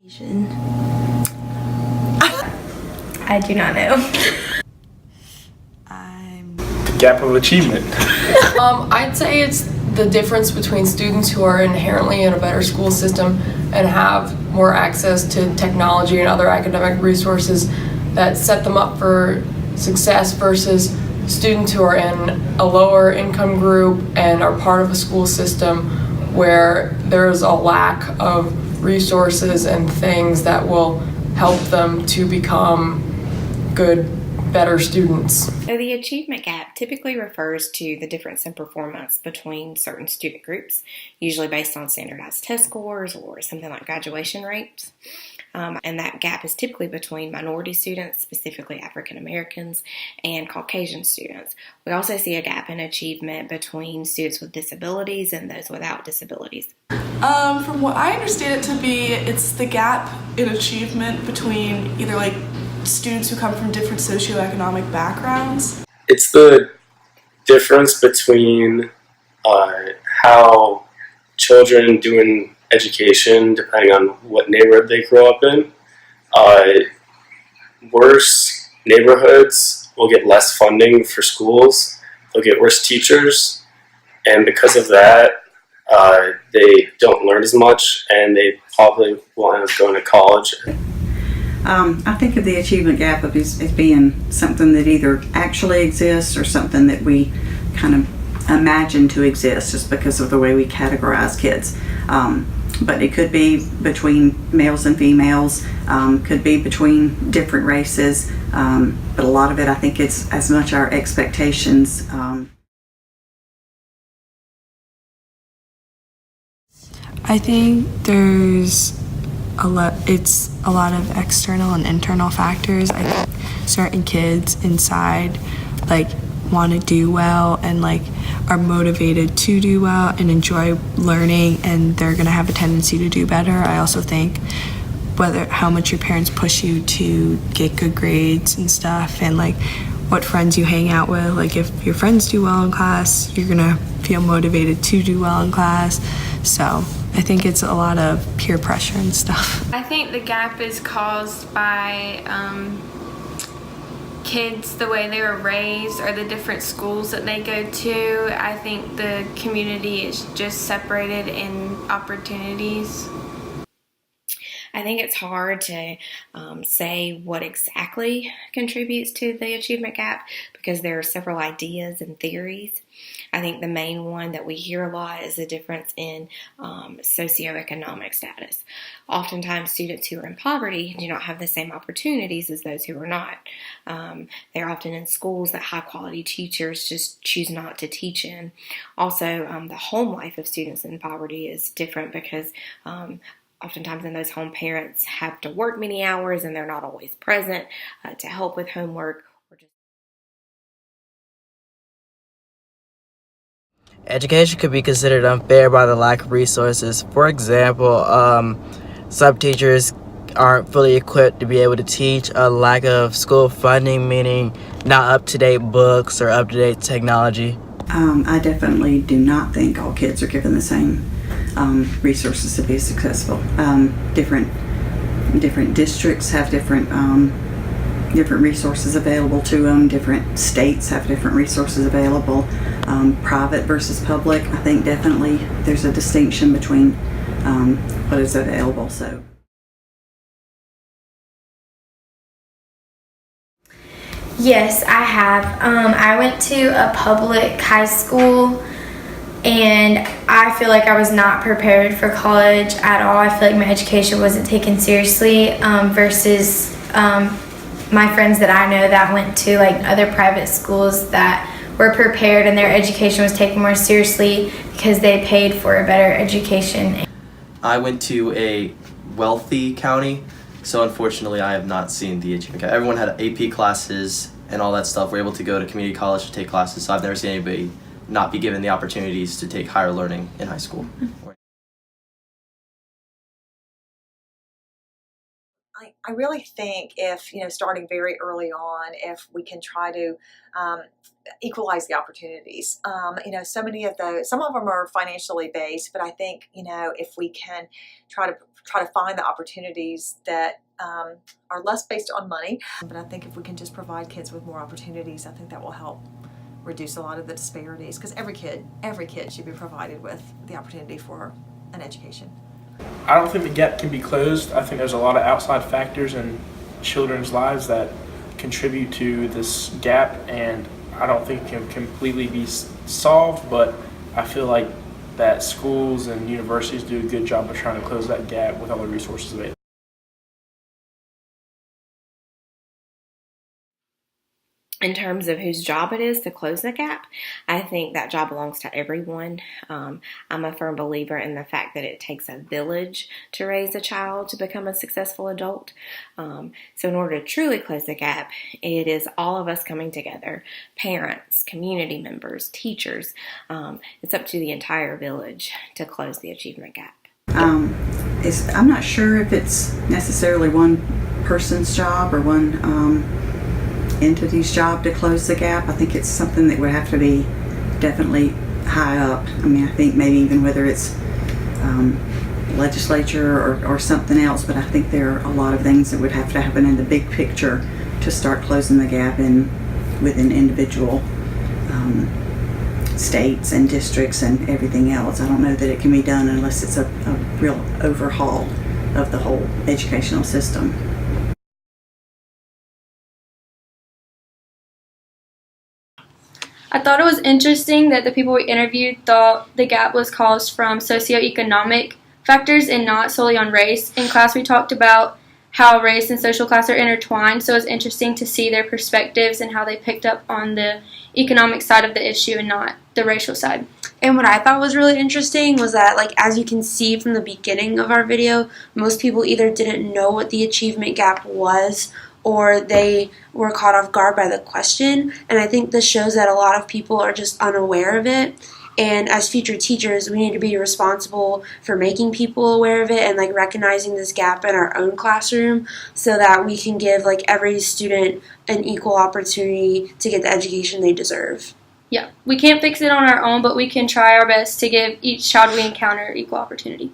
I do not know. The gap of achievement. I'd say it's the difference between students who are inherently in a better school system and have more access to technology and other academic resources that set them up for success versus students who are in a lower income group and are part of a school system where there's a lack of resources and things that will help them to become good, better students. So the achievement gap typically refers to the difference in performance between certain student groups, usually based on standardized test scores or something like graduation rates. And that gap is typically between minority students, specifically African Americans, and Caucasian students. We also see a gap in achievement between students with disabilities and those without disabilities. From what I understand it to be, it's the gap in achievement between either like students who come from different socioeconomic backgrounds. It's the difference between how children do in education depending on what neighborhood they grow up in. Worse neighborhoods will get less funding for schools, they'll get worse teachers, and because of that, they don't learn as much and they probably will end up going to college. I think of the achievement gap as being something that either actually exists or something that we kind of imagine to exist just because of the way we categorize kids. But it could be between males and females, could be between different races, but a lot of it I think it's as much our expectations. I think there's it's a lot of external and internal factors. I think certain kids inside like want to do well and like are motivated to do well and enjoy learning, and they're gonna have a tendency to do better. I also think how much your parents push you to get good grades and stuff, and like what friends you hang out with. Like if your friends do well in class, you're gonna feel motivated to do well in class. So I think it's a lot of peer pressure and stuff. I think the gap is caused by kids, the way they were raised or the different schools that they go to. I think the community is just separated in opportunities. I think it's hard to say what exactly contributes to the achievement gap because there are several ideas and theories. I think the main one that we hear a lot is the difference in socioeconomic status. Oftentimes, students who are in poverty do not have the same opportunities as those who are not. They're often in schools that high-quality teachers just choose not to teach in. Also, the home life of students in poverty is different because oftentimes in those home, parents have to work many hours and they're not always present to help with homework. Education could be considered unfair by the lack of resources. For example, some teachers aren't fully equipped to be able to teach, a lack of school funding, meaning not up-to-date books or up-to-date technology. I definitely do not think all kids are given the same resources to be successful. Different districts have different resources available to them. Different states have different resources available. Private versus public, I think definitely there's a distinction between what is available. So. Yes, I have. I went to a public high school and I feel like I was not prepared for college at all. I feel like my education wasn't taken seriously versus my friends that I know that went to like other private schools that were prepared and their education was taken more seriously because they paid for a better education. I went to a wealthy county, so unfortunately I have not seen the achievement gap. Everyone had AP classes and all that stuff. We're able to go to community college to take classes, so I've never seen anybody not be given the opportunities to take higher learning in high school. I really think if, starting very early on, if we can try to equalize the opportunities. So many of those, some of them are financially based, but I think, if we can try to find the opportunities that are less based on money. But I think if we can just provide kids with more opportunities, I think that will help reduce a lot of the disparities, because every kid should be provided with the opportunity for an education. I don't think the gap can be closed. I think there's a lot of outside factors in children's lives that contribute to this gap, and I don't think it can completely be solved, but I feel like that schools and universities do a good job of trying to close that gap with all the resources available. In terms of whose job it is to close the gap, I think that job belongs to everyone. I'm a firm believer in the fact that it takes a village to raise a child to become a successful adult. So in order to truly close the gap, it is all of us coming together, parents, community members, teachers. It's up to the entire village to close the achievement gap. I'm not sure if it's necessarily one person's job or one entity's job to close the gap. I think it's something that would have to be definitely high up. I think maybe even whether it's legislature or something else, but I think there are a lot of things that would have to happen in the big picture to start closing the gap within individual states and districts and everything else. I don't know that it can be done unless it's a real overhaul of the whole educational system. I thought it was interesting that the people we interviewed thought the gap was caused from socioeconomic factors and not solely on race. In class, we talked about how race and social class are intertwined, so it's interesting to see their perspectives and how they picked up on the economic side of the issue and not the racial side. And what I thought was really interesting was that, as you can see from the beginning of our video, most people either didn't know what the achievement gap was or they were caught off guard by the question. And I think this shows that a lot of people are just unaware of it. And as future teachers, we need to be responsible for making people aware of it and recognizing this gap in our own classroom so that we can give every student an equal opportunity to get the education they deserve. Yeah, we can't fix it on our own, but we can try our best to give each child we encounter equal opportunity.